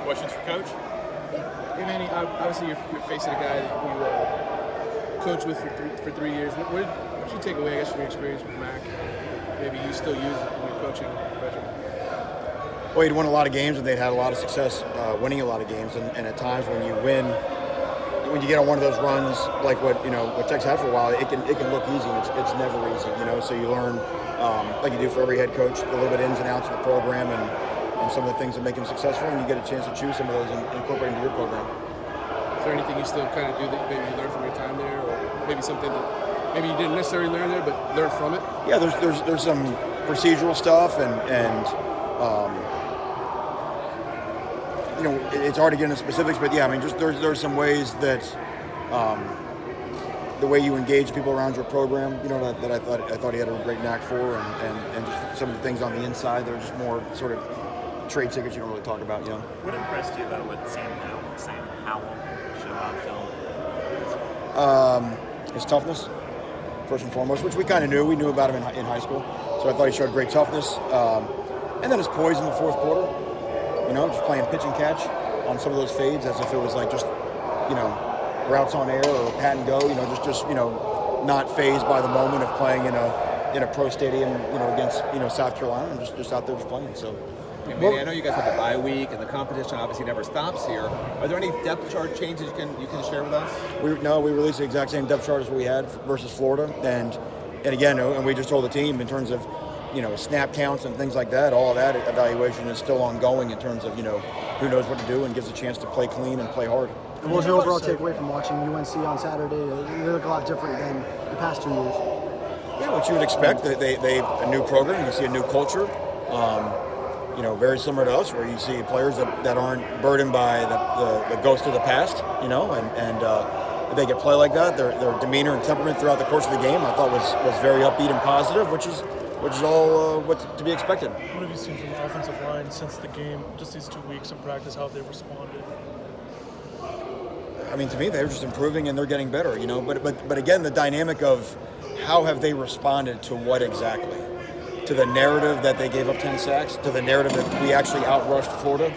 questions for Coach? Hey Manny, obviously you're facing a guy that you coached with for 3 years. What did you take away, I guess, from your experience with Mac? Maybe you still use it in your coaching regimen? Well, he'd won a lot of games and they'd had a lot of success winning a lot of games. And at times when you win, when you get on one of those runs like what Tex had for a while, it can look easy. It's never easy, So you learn, like you do for every head coach, a little bit ins and outs of the program and some of the things that make him successful, and you get a chance to choose some of those and incorporate into your program. Is there anything you still kind of do that maybe you learned from your time there, or maybe something that maybe you didn't necessarily learn there but learn from it? Yeah, there's some procedural stuff and it's hard to get into specifics, but yeah, I mean, just there's some ways that the way you engage people around your program, that I thought he had a great knack for, and just some of the things on the inside that are just more sort of trade secrets you don't really talk about, What impressed you about what Sam Howell showed on film? His toughness, first and foremost, which we kind of knew. We knew about him in high school, so I thought he showed great toughness. And then his poise in the fourth quarter, just playing pitch and catch on some of those fades as if it was like just, routes on air or pat and go, just not fazed by the moment of playing in a pro stadium, against, South Carolina, and just out there just playing, so. I know you guys have the bye week, and the competition obviously never stops here. Are there any depth chart changes you can share with us? We released the exact same depth chart as we had versus Florida, and again, and we just told the team in terms of, snap counts and things like that. All of that evaluation is still ongoing in terms of, who knows what to do and gives a chance to play clean and play hard. And what was your overall takeaway from watching UNC on Saturday? They look a lot different than the past 2 years. Yeah, what you would expect. They a new program. You see a new culture. Very similar to us, where you see players that aren't burdened by the ghost of the past, and they get play like that. Their demeanor and temperament throughout the course of the game, I thought was very upbeat and positive, which is all what to be expected. What have you seen from the offensive line since the game, just these 2 weeks of practice, how they responded? I mean, to me, they're just improving and they're getting better, But again, the dynamic of how have they responded to what exactly? To the narrative that they gave up 10 sacks, to the narrative that we actually outrushed Florida.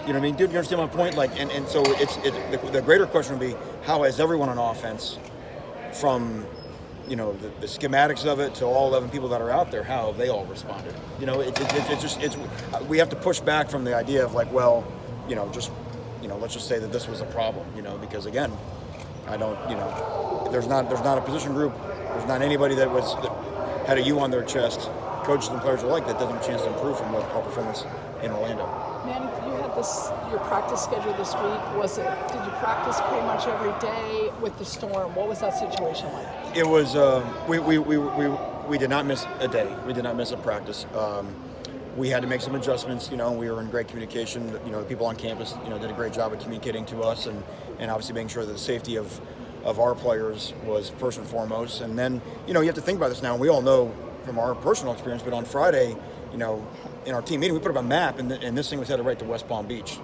You know what I mean? Do you understand my point? And so the greater question would be, how has everyone on offense, from the schematics of it to all 11 people that are out there, how have they all responded? We have to push back from the idea of let's just say that this was a problem, because again, I don't, there's not a position group, there's not anybody that had a U on their chest, coaches and players alike, that doesn't have a chance to improve from our performance in Orlando. Manny, you had your practice schedule this week. Did you practice pretty much every day with the storm? What was that situation like? It was, we did not miss a day. We did not miss a practice. We had to make some adjustments, we were in great communication. The people on campus, did a great job of communicating to us and obviously making sure that the safety of our players was first and foremost. And then, you have to think about this now. We all know from our personal experience, but on Friday, in our team meeting, we put up a map and this thing was headed right to West Palm Beach.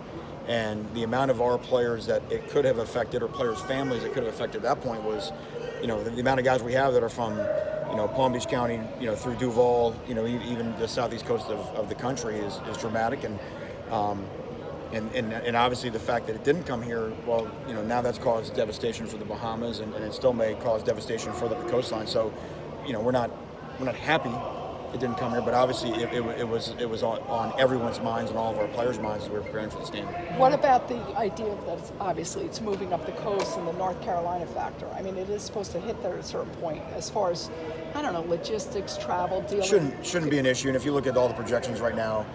And the amount of our players that it could have affected, or players' families it could have affected at that point was, the amount of guys we have that are from, Palm Beach County, through Duval, even the southeast coast of the country is dramatic. And obviously the fact that it didn't come here, well, now that's caused devastation for the Bahamas, and it still may cause devastation further up the coastline. So, we're not happy it didn't come here, but obviously it was on everyone's minds and all of our players' minds as we were preparing for this game. What about the idea that it's moving up the coast and the North Carolina factor? I mean, it is supposed to hit there at a certain point as far as, I don't know, logistics, travel, dealing. Shouldn't be an issue. And if you look at all the projections right now,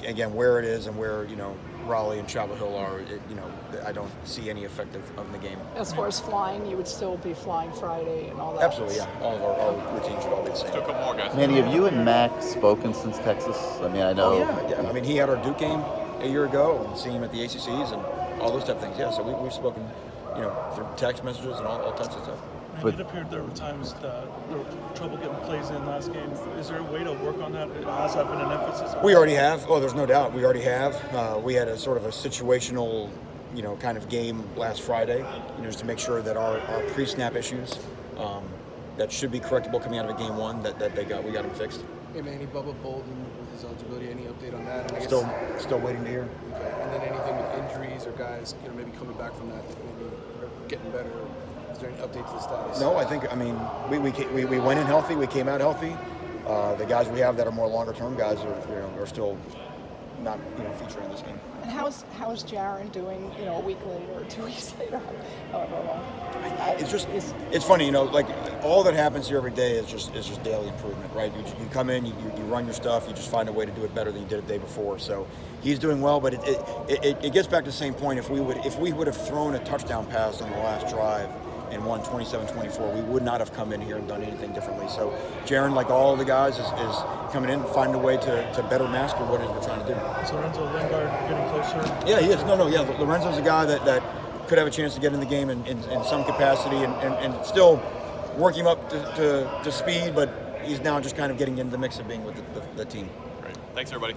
again, where it is and where, Raleigh and Chapel Hill are, I don't see any effect of the game. As far as flying, you would still be flying Friday and all that? Absolutely, yeah. All of our routines should all be the same. Still a couple more guys. Manny, have you and Mac spoken since Texas? I mean, I know. Oh, yeah. I mean, he had our Duke game a year ago and seeing him at the ACCs and all those type of things. Yeah, so we've spoken, through text messages and all types of stuff. And it appeared there were times that there were trouble getting plays in last game. Is there a way to work on that? Has that been an emphasis? We already have. Oh, there's no doubt. We already have. We had a sort of a situational, kind of game last Friday, just to make sure that our pre-snap issues that should be correctable coming out of a game one, that we got them fixed. Hey Manny, Bubba Bolden with his eligibility, any update on that? And Still waiting to hear. Okay. And then anything with guys, maybe coming back from that, maybe are getting better? Is there any update to the status? No, I think, we went in healthy, we came out healthy. The guys we have that are more longer term guys are still not featuring this game. And how's Jaren doing? A week later or 2 weeks later, however long. It's funny, like all that happens here every day is just daily improvement, right? You come in, you run your stuff, you just find a way to do it better than you did the day before. So he's doing well, but it gets back to the same point. If we would have thrown a touchdown pass on the last drive and won 27-24, we would not have come in here and done anything differently. So Jaren, like all the guys, is coming in, finding a way to better master what it is we're trying to do. Is Lorenzo Lingard getting closer? Yeah, he is. Yeah. Lorenzo's a guy that could have a chance to get in the game in some capacity and still working him up to speed, but he's now just kind of getting into the mix of being with the team. Great. Thanks, everybody.